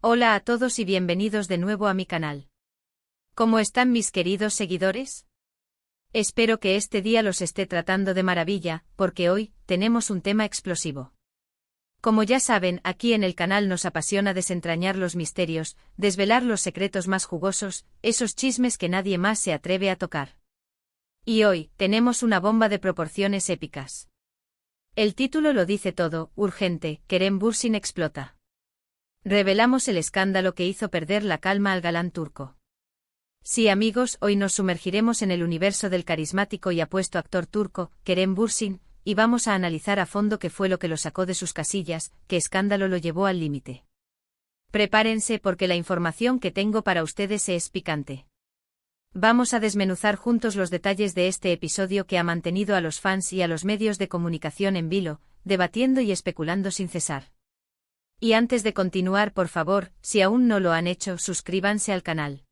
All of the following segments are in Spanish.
Hola a todos y bienvenidos de nuevo a mi canal. ¿Cómo están mis queridos seguidores? Espero que este día los esté tratando de maravilla, porque hoy tenemos un tema explosivo. Como ya saben, aquí en el canal nos apasiona desentrañar los misterios, desvelar los secretos más jugosos, esos chismes que nadie más se atreve a tocar. Y hoy, tenemos una bomba de proporciones épicas. El título lo dice todo: urgente, Kerem Bürsin explota. Revelamos el escándalo que hizo perder la calma al galán turco. Sí, amigos, hoy nos sumergiremos en el universo del carismático y apuesto actor turco, Kerem Bürsin, y vamos a analizar a fondo qué fue lo que lo sacó de sus casillas, qué escándalo lo llevó al límite. Prepárense porque la información que tengo para ustedes es picante. Vamos a desmenuzar juntos los detalles de este episodio que ha mantenido a los fans y a los medios de comunicación en vilo, debatiendo y especulando sin cesar. Y antes de continuar, por favor, si aún no lo han hecho, suscríbanse al canal.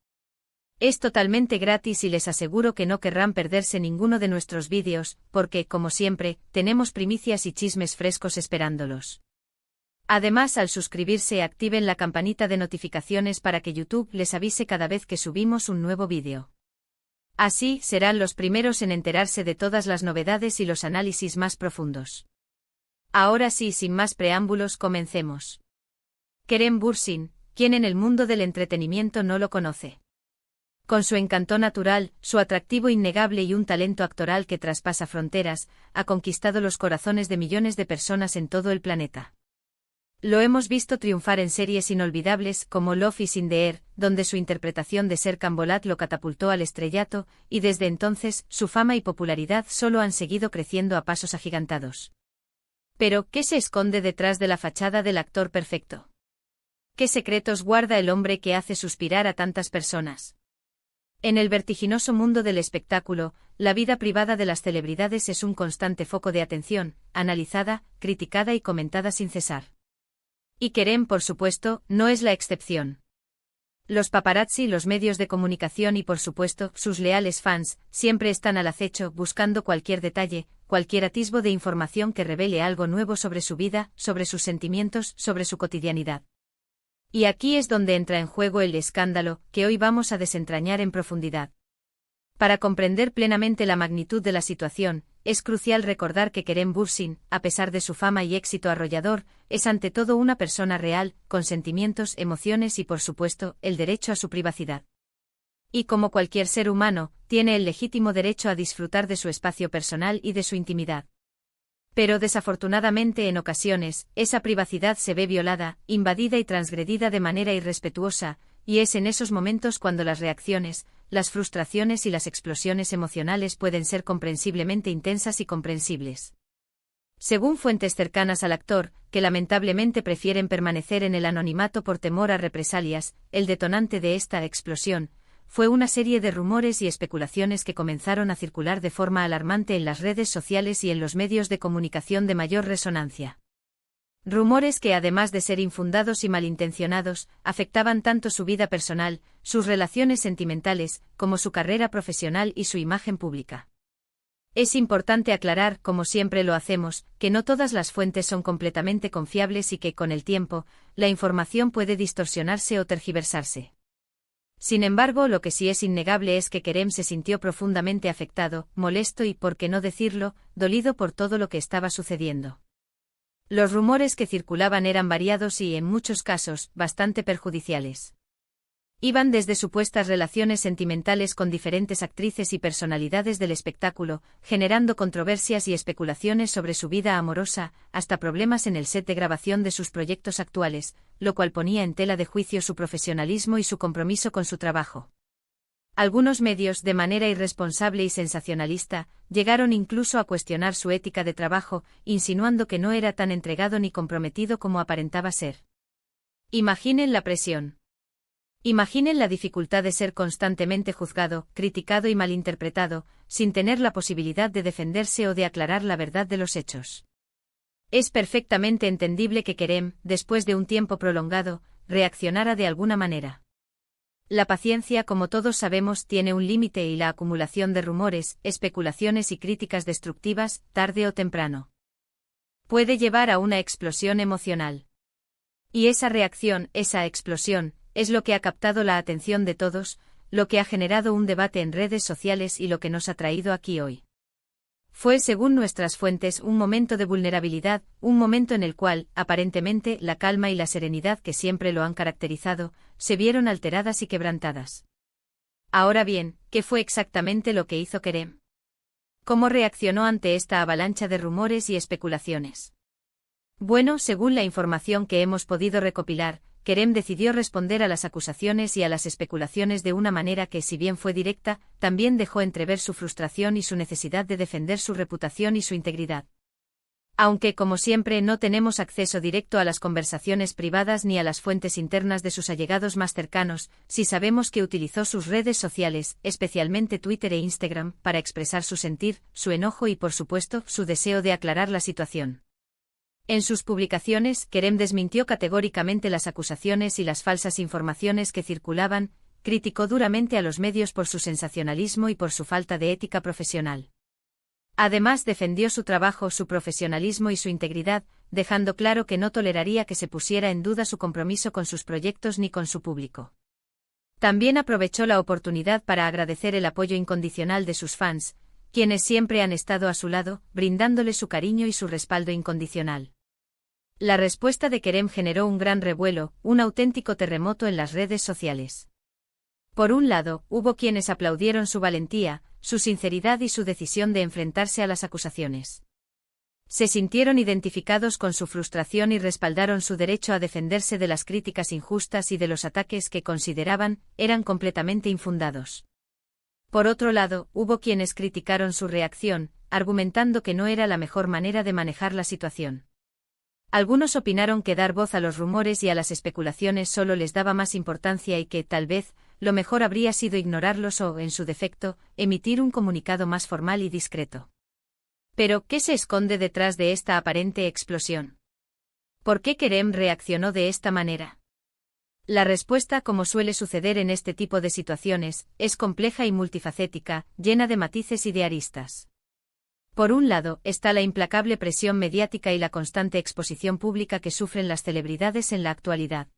Es totalmente gratis y les aseguro que no querrán perderse ninguno de nuestros vídeos, porque, como siempre, tenemos primicias y chismes frescos esperándolos. Además, al suscribirse, activen la campanita de notificaciones para que YouTube les avise cada vez que subimos un nuevo vídeo. Así, serán los primeros en enterarse de todas las novedades y los análisis más profundos. Ahora sí, sin más preámbulos, comencemos. Kerem Bürsin, ¿quién en el mundo del entretenimiento no lo conoce? Con su encanto natural, su atractivo innegable y un talento actoral que traspasa fronteras, ha conquistado los corazones de millones de personas en todo el planeta. Lo hemos visto triunfar en series inolvidables como Love is in the Air, donde su interpretación de Serkan Bolat lo catapultó al estrellato, y desde entonces, su fama y popularidad solo han seguido creciendo a pasos agigantados. Pero, ¿qué se esconde detrás de la fachada del actor perfecto? ¿Qué secretos guarda el hombre que hace suspirar a tantas personas? En el vertiginoso mundo del espectáculo, la vida privada de las celebridades es un constante foco de atención, analizada, criticada y comentada sin cesar. Y Kerem, por supuesto, no es la excepción. Los paparazzi, los medios de comunicación y, por supuesto, sus leales fans, siempre están al acecho buscando cualquier detalle, cualquier atisbo de información que revele algo nuevo sobre su vida, sobre sus sentimientos, sobre su cotidianidad. Y aquí es donde entra en juego el escándalo, que hoy vamos a desentrañar en profundidad. Para comprender plenamente la magnitud de la situación, es crucial recordar que Kerem Bürsin, a pesar de su fama y éxito arrollador, es ante todo una persona real, con sentimientos, emociones y, por supuesto, el derecho a su privacidad. Y como cualquier ser humano, tiene el legítimo derecho a disfrutar de su espacio personal y de su intimidad. Pero desafortunadamente en ocasiones, esa privacidad se ve violada, invadida y transgredida de manera irrespetuosa, y es en esos momentos cuando las reacciones, las frustraciones y las explosiones emocionales pueden ser comprensiblemente intensas y comprensibles. Según fuentes cercanas al actor, que lamentablemente prefieren permanecer en el anonimato por temor a represalias, el detonante de esta explosión fue una serie de rumores y especulaciones que comenzaron a circular de forma alarmante en las redes sociales y en los medios de comunicación de mayor resonancia. Rumores que, además de ser infundados y malintencionados, afectaban tanto su vida personal, sus relaciones sentimentales, como su carrera profesional y su imagen pública. Es importante aclarar, como siempre lo hacemos, que no todas las fuentes son completamente confiables y que, con el tiempo, la información puede distorsionarse o tergiversarse. Sin embargo, lo que sí es innegable es que Kerem se sintió profundamente afectado, molesto y, por qué no decirlo, dolido por todo lo que estaba sucediendo. Los rumores que circulaban eran variados y, en muchos casos, bastante perjudiciales. Iban desde supuestas relaciones sentimentales con diferentes actrices y personalidades del espectáculo, generando controversias y especulaciones sobre su vida amorosa, hasta problemas en el set de grabación de sus proyectos actuales, lo cual ponía en tela de juicio su profesionalismo y su compromiso con su trabajo. Algunos medios, de manera irresponsable y sensacionalista, llegaron incluso a cuestionar su ética de trabajo, insinuando que no era tan entregado ni comprometido como aparentaba ser. Imaginen la presión. Imaginen la dificultad de ser constantemente juzgado, criticado y malinterpretado, sin tener la posibilidad de defenderse o de aclarar la verdad de los hechos. Es perfectamente entendible que Kerem, después de un tiempo prolongado, reaccionara de alguna manera. La paciencia, como todos sabemos, tiene un límite y la acumulación de rumores, especulaciones y críticas destructivas, tarde o temprano, puede llevar a una explosión emocional. Y esa reacción, esa explosión, es lo que ha captado la atención de todos, lo que ha generado un debate en redes sociales y lo que nos ha traído aquí hoy. Fue, según nuestras fuentes, un momento de vulnerabilidad, un momento en el cual, aparentemente, la calma y la serenidad que siempre lo han caracterizado, se vieron alteradas y quebrantadas. Ahora bien, ¿qué fue exactamente lo que hizo Kerem? ¿Cómo reaccionó ante esta avalancha de rumores y especulaciones? Bueno, según la información que hemos podido recopilar, Kerem decidió responder a las acusaciones y a las especulaciones de una manera que, si bien fue directa, también dejó entrever su frustración y su necesidad de defender su reputación y su integridad. Aunque, como siempre, no tenemos acceso directo a las conversaciones privadas ni a las fuentes internas de sus allegados más cercanos, sí sabemos que utilizó sus redes sociales, especialmente Twitter e Instagram, para expresar su sentir, su enojo y, por supuesto, su deseo de aclarar la situación. En sus publicaciones, Kerem desmintió categóricamente las acusaciones y las falsas informaciones que circulaban, criticó duramente a los medios por su sensacionalismo y por su falta de ética profesional. Además, defendió su trabajo, su profesionalismo y su integridad, dejando claro que no toleraría que se pusiera en duda su compromiso con sus proyectos ni con su público. También aprovechó la oportunidad para agradecer el apoyo incondicional de sus fans, quienes siempre han estado a su lado, brindándole su cariño y su respaldo incondicional. La respuesta de Kerem generó un gran revuelo, un auténtico terremoto en las redes sociales. Por un lado, hubo quienes aplaudieron su valentía, su sinceridad y su decisión de enfrentarse a las acusaciones. Se sintieron identificados con su frustración y respaldaron su derecho a defenderse de las críticas injustas y de los ataques que consideraban eran completamente infundados. Por otro lado, hubo quienes criticaron su reacción, argumentando que no era la mejor manera de manejar la situación. Algunos opinaron que dar voz a los rumores y a las especulaciones solo les daba más importancia y que, tal vez, lo mejor habría sido ignorarlos o, en su defecto, emitir un comunicado más formal y discreto. Pero, ¿qué se esconde detrás de esta aparente explosión? ¿Por qué Kerem reaccionó de esta manera? La respuesta, como suele suceder en este tipo de situaciones, es compleja y multifacética, llena de matices y de aristas. Por un lado, está la implacable presión mediática y la constante exposición pública que sufren las celebridades en la actualidad.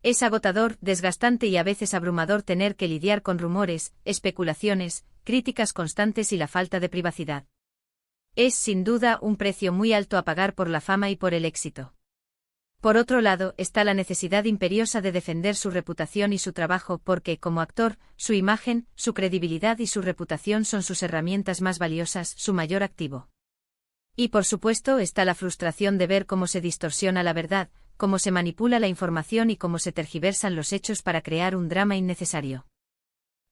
Es agotador, desgastante y a veces abrumador tener que lidiar con rumores, especulaciones, críticas constantes y la falta de privacidad. Es, sin duda, un precio muy alto a pagar por la fama y por el éxito. Por otro lado, está la necesidad imperiosa de defender su reputación y su trabajo porque, como actor, su imagen, su credibilidad y su reputación son sus herramientas más valiosas, su mayor activo. Y por supuesto está la frustración de ver cómo se distorsiona la verdad, cómo se manipula la información y cómo se tergiversan los hechos para crear un drama innecesario.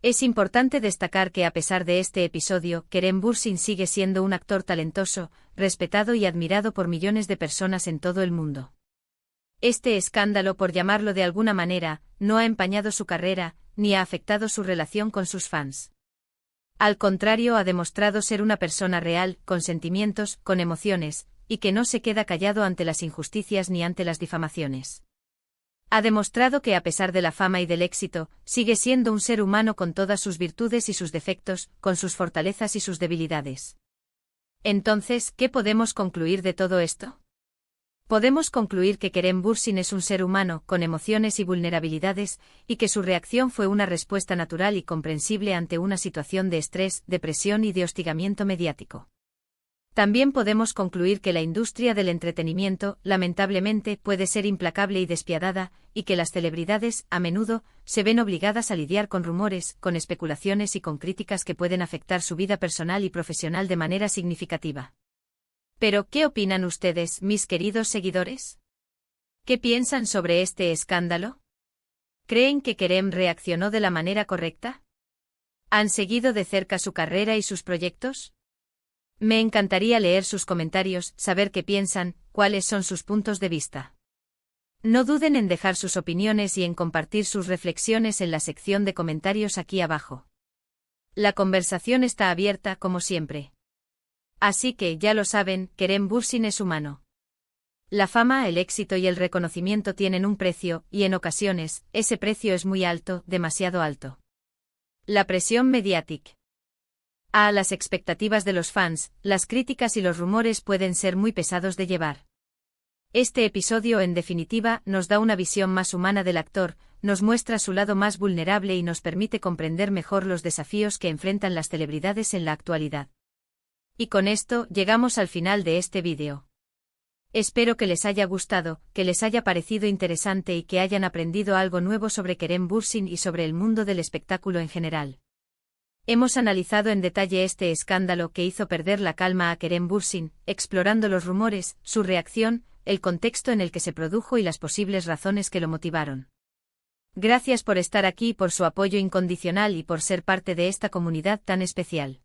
Es importante destacar que a pesar de este episodio, Kerem Bürsin sigue siendo un actor talentoso, respetado y admirado por millones de personas en todo el mundo. Este escándalo, por llamarlo de alguna manera, no ha empañado su carrera, ni ha afectado su relación con sus fans. Al contrario, ha demostrado ser una persona real, con sentimientos, con emociones, y que no se queda callado ante las injusticias ni ante las difamaciones. Ha demostrado que a pesar de la fama y del éxito, sigue siendo un ser humano con todas sus virtudes y sus defectos, con sus fortalezas y sus debilidades. Entonces, ¿qué podemos concluir de todo esto? Podemos concluir que Kerem Bürsin es un ser humano, con emociones y vulnerabilidades, y que su reacción fue una respuesta natural y comprensible ante una situación de estrés, depresión y de hostigamiento mediático. También podemos concluir que la industria del entretenimiento, lamentablemente, puede ser implacable y despiadada, y que las celebridades, a menudo, se ven obligadas a lidiar con rumores, con especulaciones y con críticas que pueden afectar su vida personal y profesional de manera significativa. Pero, ¿qué opinan ustedes, mis queridos seguidores? ¿Qué piensan sobre este escándalo? ¿Creen que Kerem reaccionó de la manera correcta? ¿Han seguido de cerca su carrera y sus proyectos? Me encantaría leer sus comentarios, saber qué piensan, cuáles son sus puntos de vista. No duden en dejar sus opiniones y en compartir sus reflexiones en la sección de comentarios aquí abajo. La conversación está abierta, como siempre. Así que, ya lo saben, Kerem Bürsin es humano. La fama, el éxito y el reconocimiento tienen un precio, y en ocasiones, ese precio es muy alto, demasiado alto. La presión mediática. A las expectativas de los fans, las críticas y los rumores pueden ser muy pesados de llevar. Este episodio, en definitiva, nos da una visión más humana del actor, nos muestra su lado más vulnerable y nos permite comprender mejor los desafíos que enfrentan las celebridades en la actualidad. Y con esto, llegamos al final de este vídeo. Espero que les haya gustado, que les haya parecido interesante y que hayan aprendido algo nuevo sobre Kerem Bürsin y sobre el mundo del espectáculo en general. Hemos analizado en detalle este escándalo que hizo perder la calma a Kerem Bürsin, explorando los rumores, su reacción, el contexto en el que se produjo y las posibles razones que lo motivaron. Gracias por estar aquí, por su apoyo incondicional y por ser parte de esta comunidad tan especial.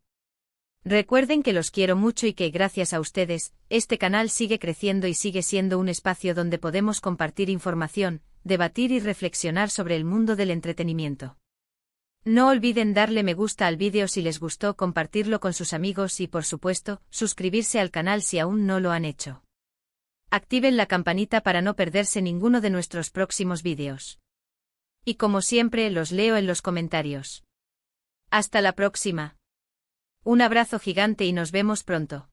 Recuerden que los quiero mucho y que gracias a ustedes, este canal sigue creciendo y sigue siendo un espacio donde podemos compartir información, debatir y reflexionar sobre el mundo del entretenimiento. No olviden darle me gusta al vídeo si les gustó, compartirlo con sus amigos y, por supuesto, suscribirse al canal si aún no lo han hecho. Activen la campanita para no perderse ninguno de nuestros próximos vídeos. Y como siempre, los leo en los comentarios. Hasta la próxima. Un abrazo gigante y nos vemos pronto.